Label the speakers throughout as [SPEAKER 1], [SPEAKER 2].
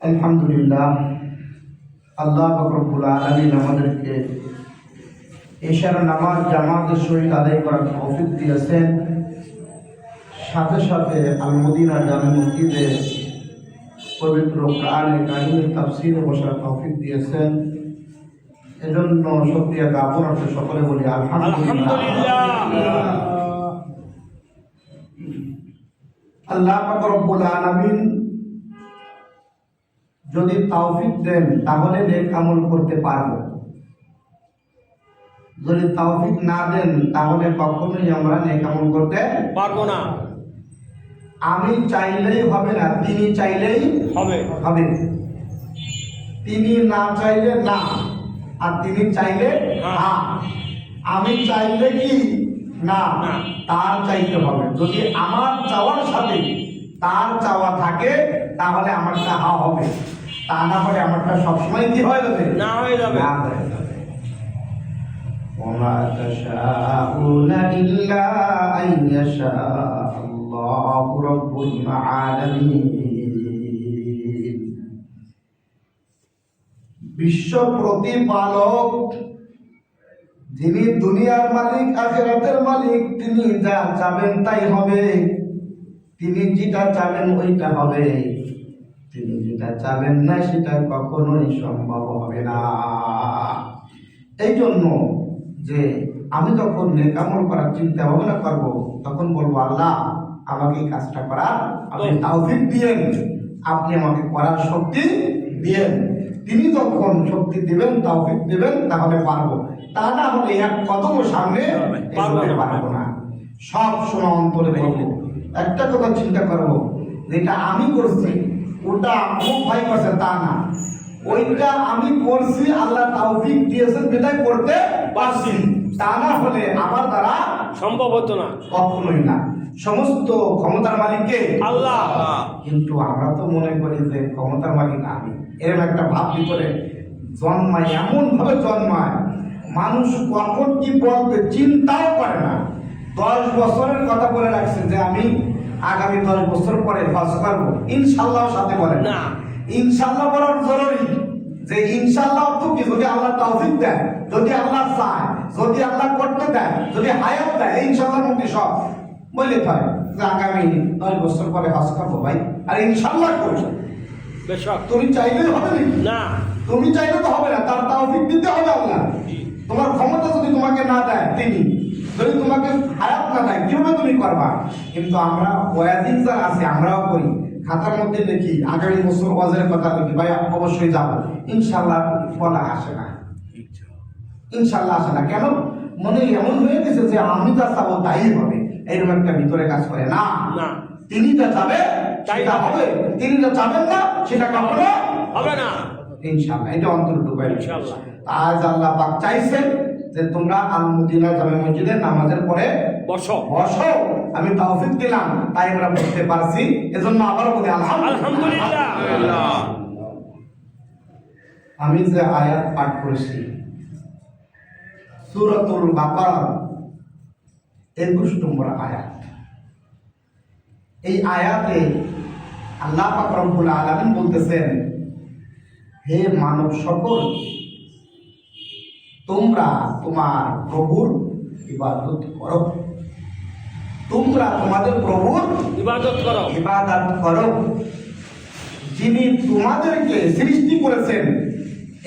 [SPEAKER 1] আলহামদুলিল্লাহ, আল্লাহ রব্বুল আলামিন আমাদেরকে এশার নামাজ জামাতের সহিত আদায় করার তৌফিক দিয়েছেন। সাথে সাথে আল মদিনা জামে মসজিদে পবিত্র কোরআনে কারীমের তাফসীরে বসার তৌফিক দিয়েছেন। এজন্য শুকরিয়া জ্ঞাপন করতে সকলে বলি আলহামদুলিল্লাহ। আল্লাহ পাক রব্বুল আলামিন যদি তৌফিক দেন তাহলে নেক আমল করতে পারবো, যদি তৌফিক না দেন তাহলে কখনোই আমরা নেক আমল করতে
[SPEAKER 2] পারবো না।
[SPEAKER 1] আমি চাইলেই হবে না, তিনি চাইলেই হবে। তিনি না চাইলে না, আর তিনি চাইলে হ্যাঁ। আমি চাইলে কি না, তার চাইতে হবে। যদি আমার চাওয়ার সাথে তার চাওয়া থাকে তাহলে আমারটা হা হবে, তা না হলে আমারটা সবসময় কি হয়ে যাবে,
[SPEAKER 2] না হয়ে যাবে।
[SPEAKER 1] ওমা তাশাউনা ইল্লা আন ইয়াশা আল্লাহু রাব্বুল আলামিন। বিশ্ব প্রতিপালক, যিনি দুনিয়ার মালিক আখিরাতের মালিক, তিনি যা চাবেন তাই হবে। তিনি যেটা চাবেন ওইটা হবে, তিনি যেটা চাবেন না সেটা কখনোই সম্ভব হবে না। এই জন্য যে আমি যখন নেক আমল করার চিন্তা ভাবনা করবো তখন বলবো, আল্লাহ আমাকে এই কাজটা করার আপনি তৌফিক দিয়েন, আপনি আমাকে করার শক্তি দিয়েন। তিনি যখন শক্তি দিবেন, তৌফিক দিবেন, তাহলে পারবো। তা না হলে এক কদম সামনে পারবো না। সব সময় অন্তরে দেখবো, একটা কথা চিন্তা করবো, যেটা আমি করছি ওটা অমুক ভাই করছে তা না, ওইটা আমি করছি, আল্লাহ তৌফিক দিয়েছেন বিধায় করতে পারছি। তা না হলে আমার দ্বারা
[SPEAKER 2] সম্ভব হতো না,
[SPEAKER 1] কখনোই না। সমস্ত ক্ষমতার মালিক কে?
[SPEAKER 2] আল্লাহ।
[SPEAKER 1] কিন্তু আমরা তো মনে করি যে ক্ষমতার মালিক আমি, এরকম একটা ভাব ভিতরে জন্মায়, এমন ভাবে জন্মায় মানুষ কখন কি বলবে চিন্তাও করে না। 10 বছরের কথা বলে রাখছে যে আমি আগামী 10 বছর পরে হজ করবো, ইনশাল্লাহ সাথে বলে না। ইনশাল্লাহ বলার জরুরি, যে ইনশাল্লাহ অর্থ কি? যদি আল্লাহ তৌফিক দেয়, যদি আল্লাহ চায়, যদি আল্লাহ করতে দেয়, যদি হায়াত দেয়, ইনশাল্লাহর মধ্যে সব বলে হয় যে আগামী 10 বছর পরে হজ করবো ভাই, আর ইনশাল্লাহ করবো। তুমি চাইলেই হবে না, তুমি চাইলে তো হবে না, তার তৌফিক দিতে হবে আল্লাহ। তোমার ক্ষমতা যদি তোমাকে না দেয়, তিনি যদি তোমাকে হায়াত না দেয়, কিভাবে তুমি করবা? কিন্তু আমরা ওয়াজিব যারা আছে আমরাও করি, খাতার মধ্যে দেখি আগামী বছর ওয়াজের কথা লিখি, ভাই অবশ্যই যাবো, ইনশাল্লাহ বলা আসে না, ইনশাল্লাহ আসে না। কেন? মনে এমন হয়ে গেছে যে আমি যা চাবো তাই হবে, এরকম একটা ভিতরে কাজ করে না। তিনি যা চাবে সেটা হবে, তিনি যা চাবেন না সেটা কখনো
[SPEAKER 2] হবে না,
[SPEAKER 1] ইনশাআল্লাহ। এটা অন্তরে ঢুকাই ইনশাআল্লাহ। আজ আল্লাহ পাক চাইছেন যে তোমরা আল মদিনা জামে মসজিদে নামাজের পরে বসো। আমি তৌফিক দিলাম, তাই আমরা বসতে পারছি, এজন্য আবার বলি আলহামদুলিল্লাহ। আমি যে আয়াত পাঠ করেছি সূরাতুল বাকারা 21 নম্বর আয়াত, এই আয়াতে আল্লাহ পাক রব্বুল আলামিন বলতেছেন, হে মানব সকল, তোমরা তোমার প্রভুর ইবাদত করো, তোমরা তোমাদের প্রভুর
[SPEAKER 2] ইবাদত
[SPEAKER 1] করো, যিনি তোমাদেরকে সৃষ্টি করেছেন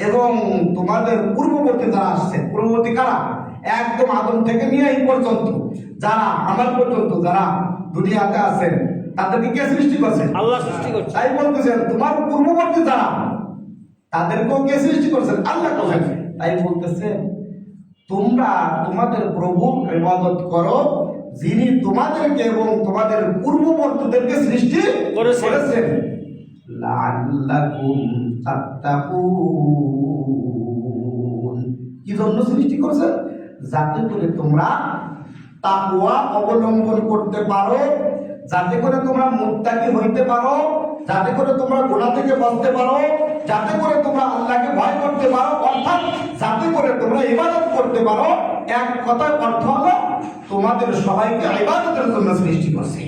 [SPEAKER 1] এবং তোমাদের পূর্ববর্তী যারা আসছেন। পূর্ববর্তী কারা? একদম আদম থেকে নিয়ে এই পর্যন্ত যারা আমার পর্যন্ত যারা দুনিয়াতে আছেন, তাদেরকে কে সৃষ্টি করছেন?
[SPEAKER 2] আল্লাহ সৃষ্টি করছেন।
[SPEAKER 1] তাই বলতেছেন তোমার পূর্ববর্তী যারা, তাদেরকেও কে সৃষ্টি করছেন? আল্লাহ করেছেন। তাই বলতেছেন তোমরা তোমাদের প্রভুর ইবাদত করো, যিনি তোমাদেরকে এবং তোমাদের পূর্ববর্তীদেরকে সৃষ্টি করেছেন। লাআল্লাকুম তাত্তাকুন, কি জন্য সৃষ্টি করেছেন? যাতে করে তোমরা তাকওয়া অবলম্বন করতে পারো, যাতে করে তোমরা মুত্তাকি হইতে পারো, যাতে করে তোমরা গুনাহ থেকে বাঁচতে পারো, যাতে করে তোমরা আল্লাহকে ভয় করতে পারো, অর্থাৎ যাতে করে তোমরা ইবাদত করতে পারো। এক কথায় অর্থ হলো তোমাদের সবাইকে ইবাদতের জন্য সৃষ্টি করছে।